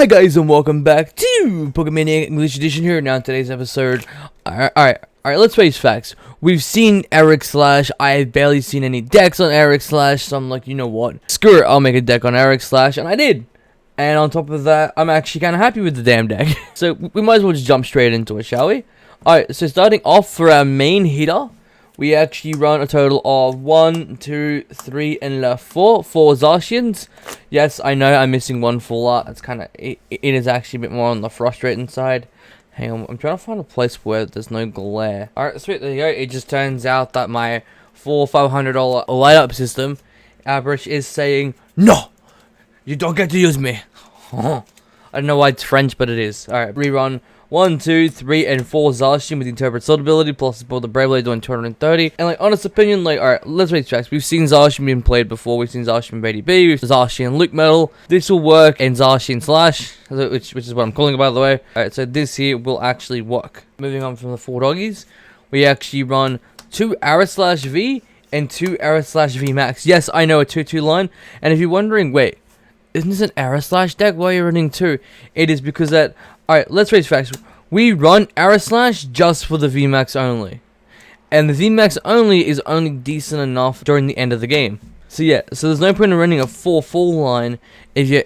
Hi guys and welcome back to Pokemon English Edition here. Now in today's episode, alright, let's face facts. We've seen Aegislash. I have barely seen any decks on Aegislash, so I'm like, you know what? Screw it, I'll make a deck on Aegislash, and I did. And on top of that, I'm actually kind of happy with the damn deck. So we might as well just jump straight into it, shall we? Alright, so starting off for our main hitter, we actually run a total of 1, 2, 3, and 4 Zacians. Yes, I know I'm missing one full art. It's kind of it is actually a bit more on the frustrating side. Hang on, I'm trying to find a place where there's no glare. Alright, sweet, there you go. It just turns out that my $500 light up system, Average, is saying, no, you don't get to use me. I don't know why it's French, but it is. Alright, rerun 1, 2, 3, and 4 Zacian with the Interpret Sword ability, plus support the Bravely doing 230. And like, honest opinion, like, alright, let's make tracks. We've seen Zacian being played before. We've seen Zacian in ADB, we've seen Zacian Luke Metal. This will work in Zacianslash, which is what I'm calling it, by the way. Alright, so this here will actually work. Moving on from the 4 doggies, we actually run 2 Aegislash V and 2 Aegislash Vmax. Yes, I know, a 2-2 line. And if you're wondering, wait, isn't this an Aegislash deck? Why are you running 2? It is because that... Alright, let's face facts. We run Aegislash just for the Vmax only. And the Vmax only is only decent enough during the end of the game. So yeah, so there's no point in running a 4 full line if you're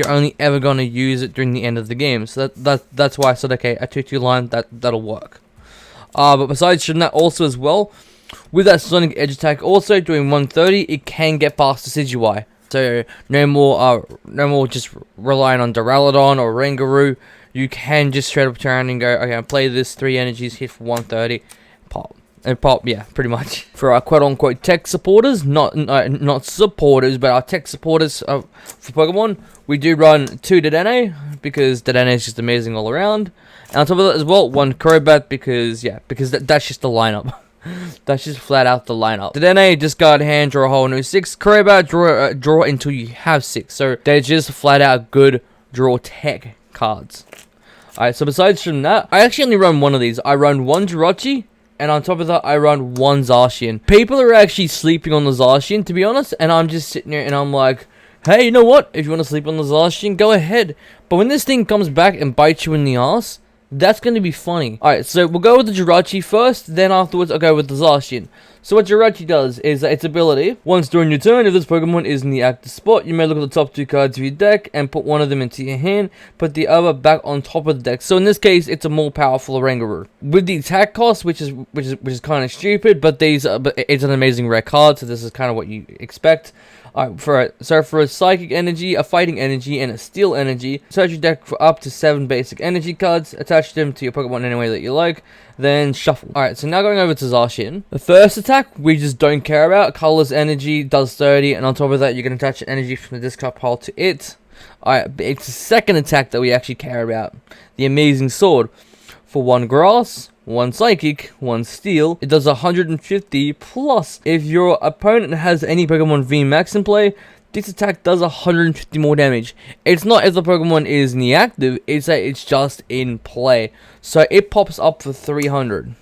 only ever going to use it during the end of the game. So that's why I said, okay, a 2-2 line, that'll work. But besides from that also as well, with that Sonic Edge attack also doing 130, it can get past the Decidueye. So no more just relying on Duraludon or Rangaroo. You can just straight up turn and go, okay, I'll play this 3 energies, hit for 130, pop. And pop, yeah, pretty much. For our quote-unquote tech supporters, not supporters, but our tech supporters for Pokemon, we do run 2 Dedenne, because Dedenne is just amazing all around. And on top of that as well, 1 Crobat, because that's just the lineup. That's just flat out the lineup. Dedenne, discard hand, draw a whole new 6. Crobat, draw until you have 6. So they're just flat out good draw tech cards. Alright, so besides from that, I actually only run 1 of these. I run 1 Jirachi, and on top of that, I run 1 Zacian. People are actually sleeping on the Zacian, to be honest, and I'm just sitting there and I'm like, hey, you know what? If you want to sleep on the Zacian, go ahead. But when this thing comes back and bites you in the ass, that's going to be funny. Alright, so we'll go with the Jirachi first, then afterwards I'll go with the Zacian. So what Jirachi does is that its ability, once during your turn, if this Pokemon is in the active spot, you may look at the top 2 cards of your deck and put one of them into your hand, put the other back on top of the deck. So in this case, it's a more powerful Rangaroo. With the attack cost, which is kind of stupid, but it's an amazing rare card, so this is kind of what you expect. Alright, for a Psychic Energy, a Fighting Energy, and a Steel Energy, search your deck for up to 7 basic energy cards, attach them to your Pokemon in any way that you like, then shuffle. Alright, so now going over to Zacian. The first attack, we just don't care about. Colorless Energy does 30, and on top of that, you can attach an energy from the discard pile to it. Alright, it's the second attack that we actually care about. The Amazing Sword. For 1 Grass, 1 Psychic, 1 Steel, it does 150, plus if your opponent has any Pokemon VMAX in play, this attack does 150 more damage. It's not if the Pokemon is in the active, it's that it's just in play. So it pops up for 300.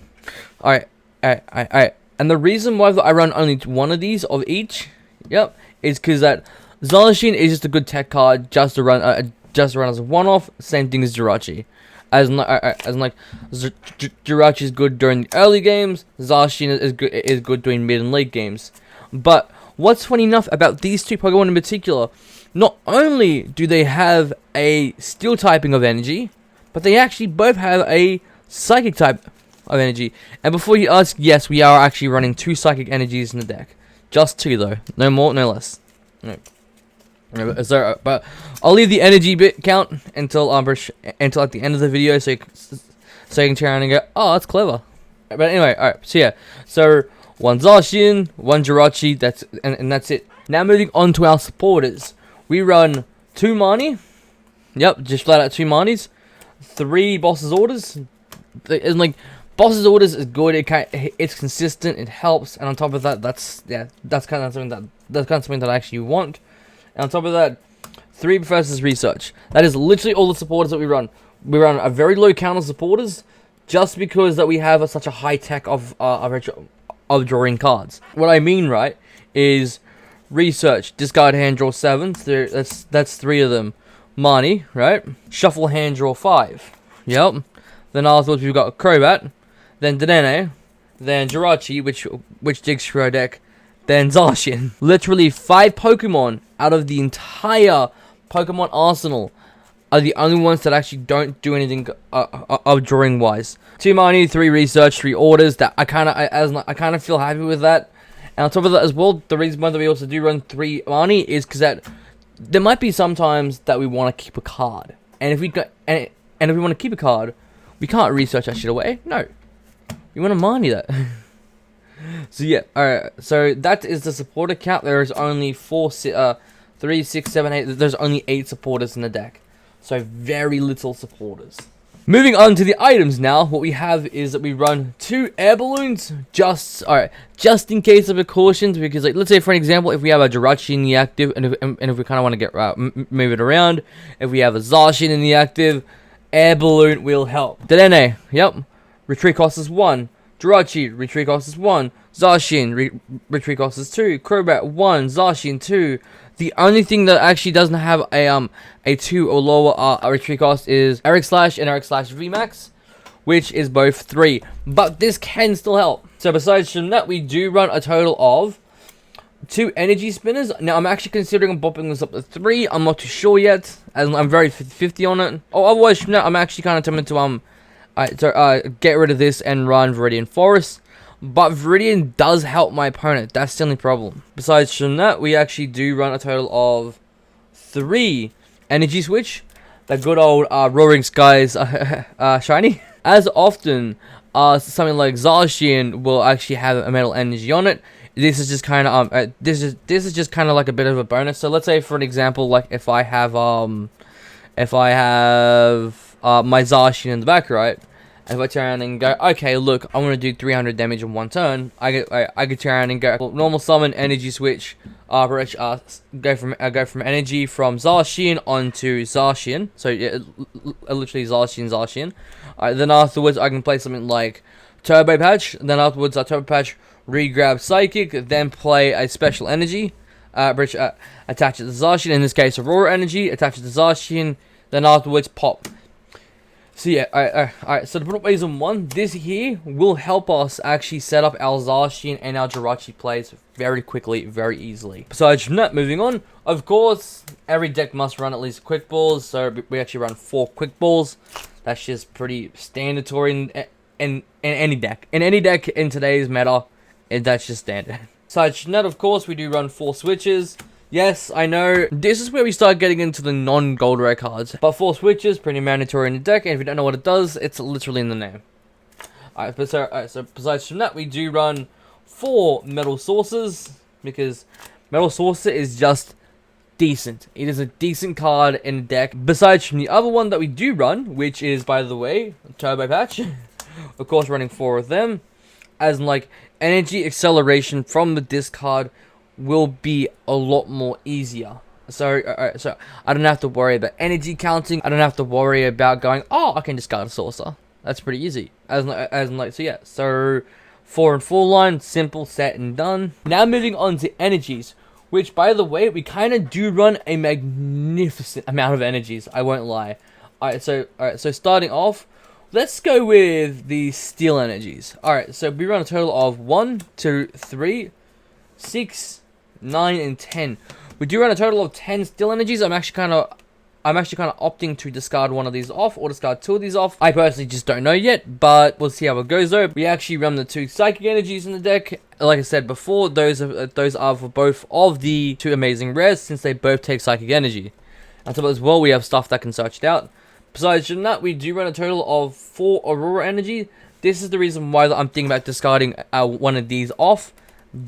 Alright. And the reason why I run only 1 of these of each, yep, is because that Zacian is just a good tech card just to run as a one-off, same thing as Jirachi. As Jirachi is good during the early games, Zacian is good during mid and late games. But what's funny enough about these 2 Pokemon in particular, not only do they have a Steel typing of energy, but they actually both have a Psychic type of energy. And before you ask, yes, we are actually running 2 Psychic energies in the deck. Just 2 though, no more, no less. No. So, but I'll leave the energy bit count until like the end of the video, so you can turn around and go, oh, that's clever. But anyway, alright, so yeah, so 1 Zacian, 1 Jirachi, and that's it. Now moving on to our supporters, we run 2 Mani, yep, just flat out 2 Manis, 3 Boss's Orders, and like Boss's Orders is good. It's consistent, it helps, and on top of that, that's kind of something that I actually want. And on top of that, 3 Professor's Research. That is literally all the supporters that we run. We run a very low count of supporters, just because that we have such a high tech of drawing cards. What I mean, right, is Research, discard hand, draw 7. That's 3 of them. Marnie, right? Shuffle, hand, draw 5. Yep. Then afterwards we've got Crobat, then Dedenne, then Jirachi, which digs through our deck, then Zacian. Literally 5 Pokemon out of the entire Pokemon arsenal are the only ones that actually don't do anything of drawing wise. 2 Marnie, 3 research, 3 orders. That I kind of feel happy with that. And on top of that as well, the reason why that we also do run 3 Marnie is because that there might be some times that we want to keep a card, and if we got and if we want to keep a card, we can't research that shit away. No, you want to Marnie that. So yeah, alright. So that is the supporter count. There is only 3, 6, 7, 8. There's only 8 supporters in the deck, so very little supporters. Moving on to the items now, what we have is that we run 2 air balloons, just in case of precautions, because like, let's say for an example, if we have a Jirachi in the active, and if we kind of want to get move it around, if we have a Zacian in the active, air balloon will help. Dedenne, yep, retreat cost is 1, Jirachi, retreat cost is 1, Zacian, retreat cost is 2, Crobat 1, Zacian 2. The only thing that actually doesn't have a 2 or lower retreat cost is Aegislash and Aegislash Vmax, which is both 3. But this can still help. So besides from that, we do run a total of 2 energy spinners. Now I'm actually considering bumping this up to 3. I'm not too sure yet, as I'm very 50-50 on it. Oh, otherwise from that, I'm actually kind of tempted to get rid of this and run Viridian Forest. But Viridian does help my opponent. That's the only problem. Besides from that, we actually do run a total of 3 energy switch. The good old Roaring Skies shiny. As often, something like Zacian will actually have a metal energy on it. This is just kind of this is just kind of like a bit of a bonus. So let's say for an example, like if I have my Zacian in the back, right? If I turn around and go, okay, look, I want to do 300 damage in 1 turn, I could turn around and go, well, normal summon, energy switch, go from energy from Zacian onto Zacian, so yeah, literally Zacian. Then afterwards, I can play something like Turbo Patch, then afterwards, Turbo Patch, re-grab Psychic, then play a special energy, attach it to Zacian, in this case, Aurora Energy, attach it to Zacian, then afterwards, pop. So yeah, alright, so to put up Reason 1, this here will help us actually set up our Zacian and our Jirachi plays very quickly, very easily. Besides from that, moving on, of course, every deck must run at least quick balls, so we actually run 4 quick balls. That's just pretty standardary in any deck. In any deck in today's meta, that's just standard. Besides from that, of course, we do run 4 switches. Yes, I know, this is where we start getting into the non-gold rare cards. But 4 switches, pretty mandatory in the deck, and if you don't know what it does, it's literally in the name. Alright, so besides from that, we do run 4 metal sources, because metal saucer is just decent. It is a decent card in the deck. Besides from the other one that we do run, which is, by the way, Turbo Patch. Of course, running 4 of them. As in, like, energy acceleration from the discard will be a lot more easier. So I don't have to worry about energy counting. I don't have to worry about going, oh, I can discard a saucer. That's pretty easy. So yeah. So 4 and 4 line, simple, set and done. Now moving on to energies, which by the way, we kind of do run a magnificent amount of energies. I won't lie. Alright, so starting off, let's go with the steel energies. Alright, so we run a total of 1, 2, 3, 6, 9, and 10. We do run a total of 10 steel energies. I'm actually kind of opting to discard one of these off or discard 2 of these off. I personally just don't know yet, but we'll see how it goes though. We actually run the 2 psychic energies in the deck. Like I said before, those are for both of the 2 amazing rares, since they both take psychic energy. On top of that as well, we have stuff that can search it out. Besides from that, we do run a total of 4 Aurora energy. This is the reason why I'm thinking about discarding one of these off,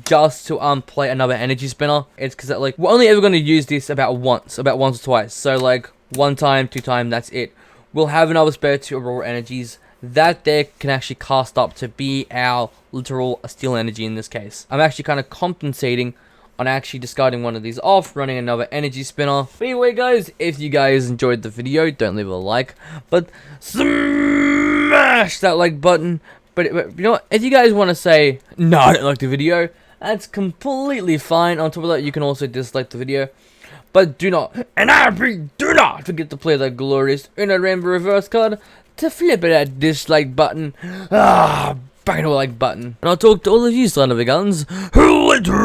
just to play another energy spinner. It's because like we're only ever going to use this about once or twice. So like 1 time, 2 times, that's it. We'll have another spare 2 Aurora energies that deck can actually cast up to be our literal steel energy in this case. I'm actually kind of compensating on actually discarding one of these off, running another energy spinner. But anyway guys, if you guys enjoyed the video, don't leave a like, but smash that like button. But you know what, if you guys want to say, no, I don't like the video, that's completely fine. On top of that, you can also dislike the video. But do not, and I repeat, do not forget to play that glorious inner rainbow reverse card to flip it at dislike button. Bang the like button. And I'll talk to all of you son of a guns who enters.